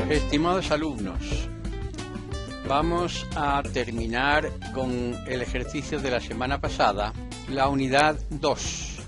Estimados alumnos, vamos a terminar con el ejercicio de la semana pasada, la unidad 2.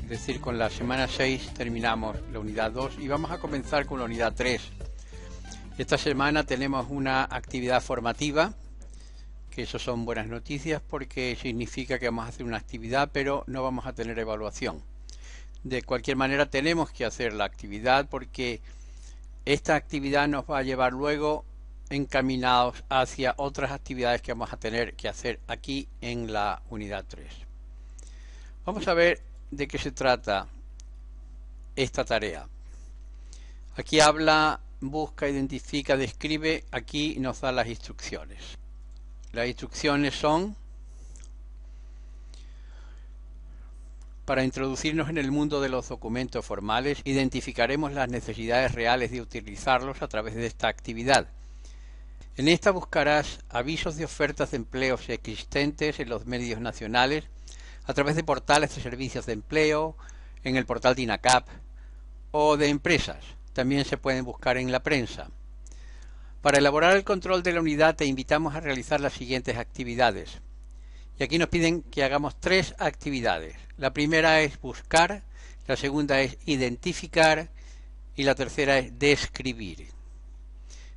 Es decir, con la semana 6 terminamos la unidad 2 y vamos a comenzar con la unidad 3. Esta semana tenemos una actividad formativa, que eso son buenas noticias porque significa que vamos a hacer una actividad, pero no vamos a tener evaluación. De cualquier manera tenemos que hacer la actividad porque esta actividad nos va a llevar luego encaminados hacia otras actividades que vamos a tener que hacer aquí en la unidad 3. Vamos a ver de qué se trata esta tarea. Aquí habla, busca, identifica, describe, aquí nos da las instrucciones. Las instrucciones son: para introducirnos en el mundo de los documentos formales, identificaremos las necesidades reales de utilizarlos a través de esta actividad. En esta buscarás avisos de ofertas de empleos existentes en los medios nacionales, a través de portales de servicios de empleo, en el portal de INACAP o de empresas. También se pueden buscar en la prensa. Para elaborar el control de la unidad te invitamos a realizar las siguientes actividades. Y aquí nos piden que hagamos 3 actividades. La primera es buscar, la segunda es identificar y la tercera es describir.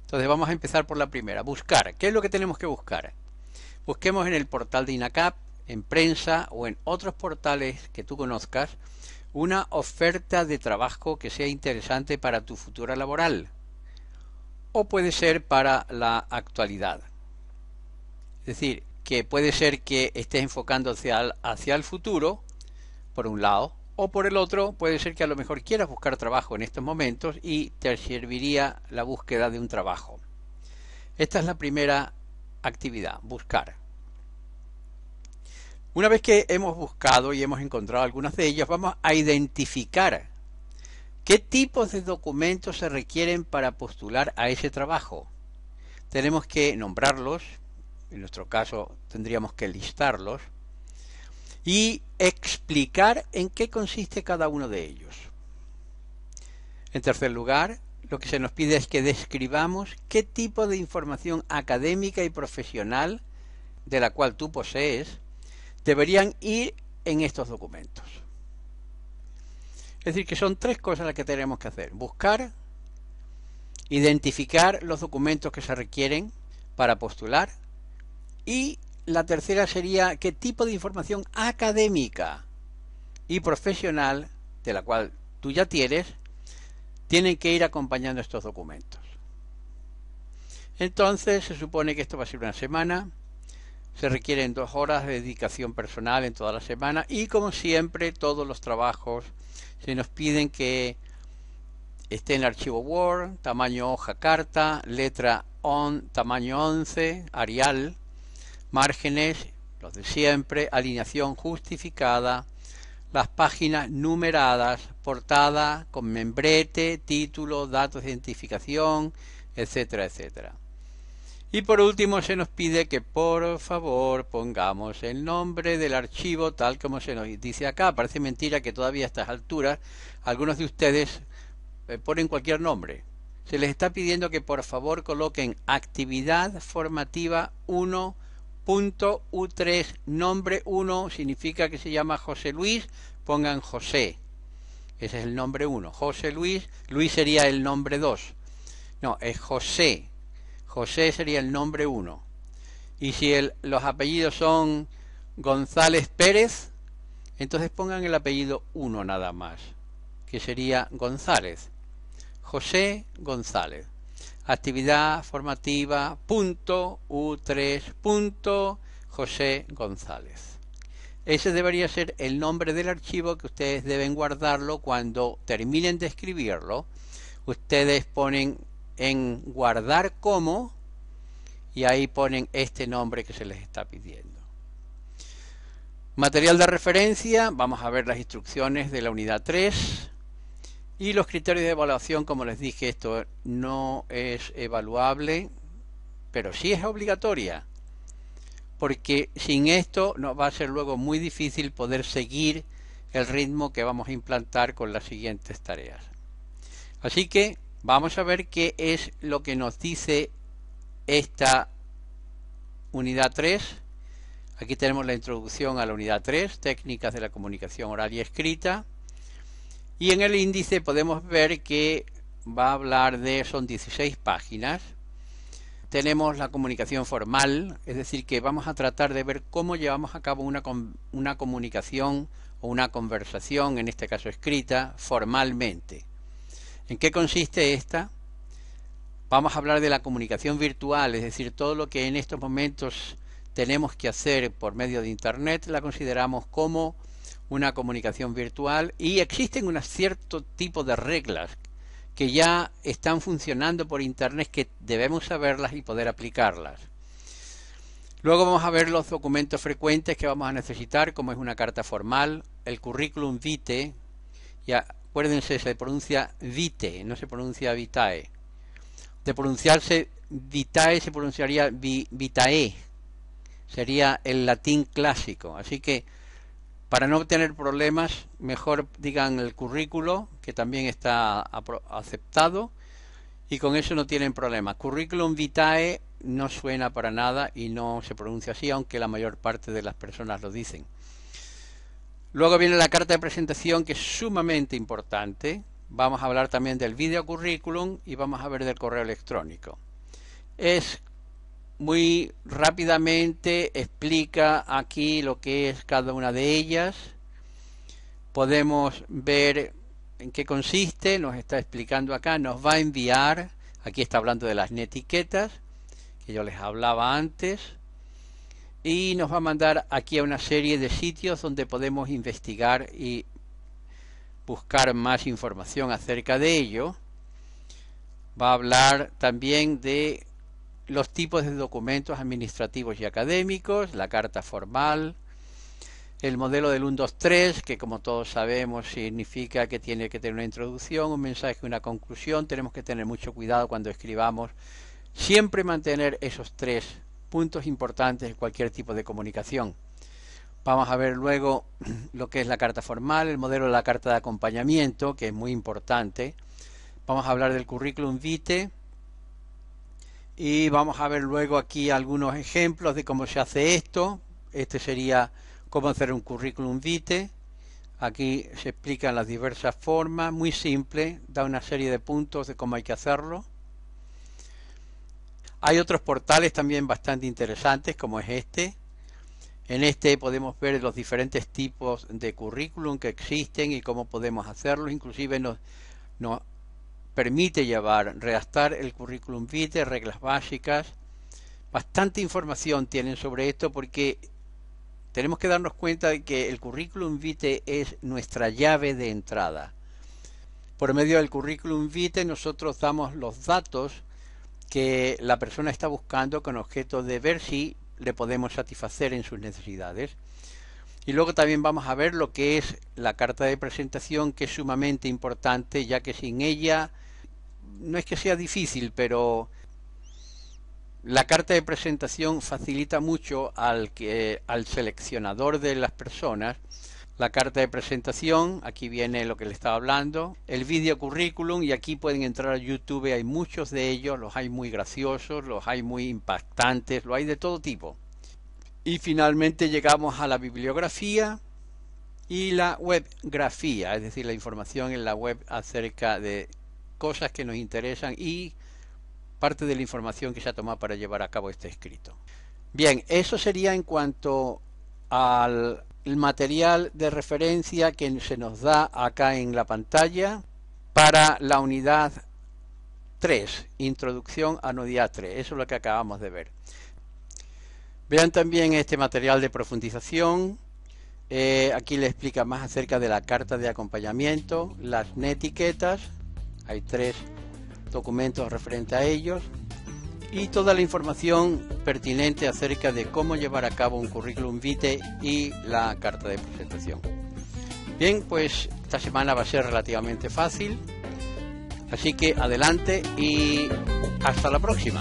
Entonces vamos a empezar por la primera, buscar. ¿Qué es lo que tenemos que buscar? Busquemos en el portal de INACAP, en prensa o en otros portales que tú conozcas una oferta de trabajo que sea interesante para tu futura laboral o puede ser para la actualidad. Es decir, que puede ser que estés enfocando hacia el futuro, por un lado, o por el otro, puede ser que a lo mejor quieras buscar trabajo en estos momentos y te serviría la búsqueda de un trabajo. Esta es la primera actividad, buscar. Una vez que hemos buscado y hemos encontrado algunas de ellas, vamos a identificar qué tipos de documentos se requieren para postular a ese trabajo. Tenemos que nombrarlos. En nuestro caso tendríamos que listarlos y explicar en qué consiste cada uno de ellos. En tercer lugar, lo que se nos pide es que describamos qué tipo de información académica y profesional de la cual tú posees deberían ir en estos documentos. Es decir, que son 3 cosas las que tenemos que hacer: buscar, identificar los documentos que se requieren para postular, y la tercera sería qué tipo de información académica y profesional de la cual tú ya tienes, tienen que ir acompañando estos documentos. Entonces se supone que esto va a ser una semana, se requieren 2 horas de dedicación personal en toda la semana y como siempre todos los trabajos se nos piden que esté en archivo Word, tamaño hoja carta, letra tamaño 11, Arial, márgenes, los de siempre, alineación justificada, las páginas numeradas, portada con membrete, título, datos de identificación, etcétera, etcétera. Y por último se nos pide que por favor pongamos el nombre del archivo tal como se nos dice acá. Parece mentira que todavía a estas alturas algunos de ustedes ponen cualquier nombre. Se les está pidiendo que por favor coloquen actividad formativa 1.U3, nombre 1, significa que se llama José Luis, pongan José. Ese es el nombre 1. José Luis, Luis sería el nombre 2. No, es José. José sería el nombre 1. Y si los apellidos son González Pérez, entonces pongan el apellido 1 nada más, que sería González. José González. Actividad formativa .U3. José González. Ese debería ser el nombre del archivo que ustedes deben guardarlo. Cuando terminen de escribirlo, ustedes ponen en guardar como y ahí ponen este nombre que se les está pidiendo. Material de referencia, vamos a ver las instrucciones de la unidad 3 y los criterios de evaluación. Como les dije, esto no es evaluable, pero sí es obligatoria, porque sin esto nos va a ser luego muy difícil poder seguir el ritmo que vamos a implantar con las siguientes tareas. Así que Vamos a ver qué es lo que nos dice esta unidad 3. Aquí tenemos la introducción a la unidad 3, técnicas de la comunicación oral y escrita. Y en el índice podemos ver que va a hablar son 16 páginas. Tenemos la comunicación formal, es decir, que vamos a tratar de ver cómo llevamos a cabo una comunicación o una conversación, en este caso escrita, formalmente. ¿En qué consiste esta? Vamos a hablar de la comunicación virtual, es decir, todo lo que en estos momentos tenemos que hacer por medio de Internet la consideramos como una comunicación virtual, y existen un cierto tipo de reglas que ya están funcionando por Internet que debemos saberlas y poder aplicarlas. Luego vamos a ver los documentos frecuentes que vamos a necesitar, como es una carta formal, el currículum vitae. Ya, acuérdense, se pronuncia vitae, no se pronuncia vitae. De pronunciarse vitae se pronunciaría vitae. Sería el latín clásico. Así que para no tener problemas, mejor digan el currículo, que también está aceptado, y con eso no tienen problema. Curriculum vitae no suena para nada y no se pronuncia así, aunque la mayor parte de las personas lo dicen. Luego viene la carta de presentación, que es sumamente importante. Vamos a hablar también del video currículum y vamos a ver del correo electrónico. Es muy rápidamente, explica aquí lo que es cada una de ellas. Podemos ver en qué consiste, nos está explicando acá, nos va a enviar, aquí está hablando de las netiquetas, que yo les hablaba antes, y nos va a mandar aquí a una serie de sitios donde podemos investigar y buscar más información acerca de ello. Va a hablar también de los tipos de documentos administrativos y académicos, la carta formal, el modelo del 1, 2, 3, que como todos sabemos significa que tiene que tener una introducción, un mensaje y una conclusión. Tenemos que tener mucho cuidado cuando escribamos, siempre mantener esos 3 puntos importantes en cualquier tipo de comunicación. Vamos a ver luego lo que es la carta formal, el modelo de la carta de acompañamiento, que es muy importante. Vamos a hablar del currículum vitae y vamos a ver luego aquí algunos ejemplos de cómo se hace esto. Este sería cómo hacer un currículum vitae. Aquí se explican las diversas formas, muy simple, da una serie de puntos de cómo hay que hacerlo. Hay otros portales también bastante interesantes, como es este. En este podemos ver los diferentes tipos de currículum que existen y cómo podemos hacerlos. Inclusive nos permite redactar el currículum vitae, reglas básicas. Bastante información tienen sobre esto, porque tenemos que darnos cuenta de que el currículum vitae es nuestra llave de entrada. Por medio del currículum vitae nosotros damos los datos que la persona está buscando con objeto de ver si le podemos satisfacer en sus necesidades. Y luego también vamos a ver lo que es la carta de presentación, que es sumamente importante, ya que sin ella no es que sea difícil, pero la carta de presentación facilita mucho al seleccionador de las personas. La carta de presentación, aquí viene lo que le estaba hablando, el video currículum, y aquí pueden entrar a YouTube, hay muchos de ellos, los hay muy graciosos, los hay muy impactantes, los hay de todo tipo. Y finalmente llegamos a la bibliografía y la webgrafía, es decir, la información en la web acerca de cosas que nos interesan y parte de la información que se ha tomado para llevar a cabo este escrito. Bien, eso sería en cuanto al material de referencia que se nos da acá en la pantalla para la unidad 3, introducción a la unidad 3, eso es lo que acabamos de ver. Vean también este material de profundización, aquí le explica más acerca de la carta de acompañamiento, las netiquetas, hay 3 documentos referentes a ellos, y toda la información pertinente acerca de cómo llevar a cabo un currículum vitae y la carta de presentación. Bien, pues esta semana va a ser relativamente fácil, así que adelante y hasta la próxima.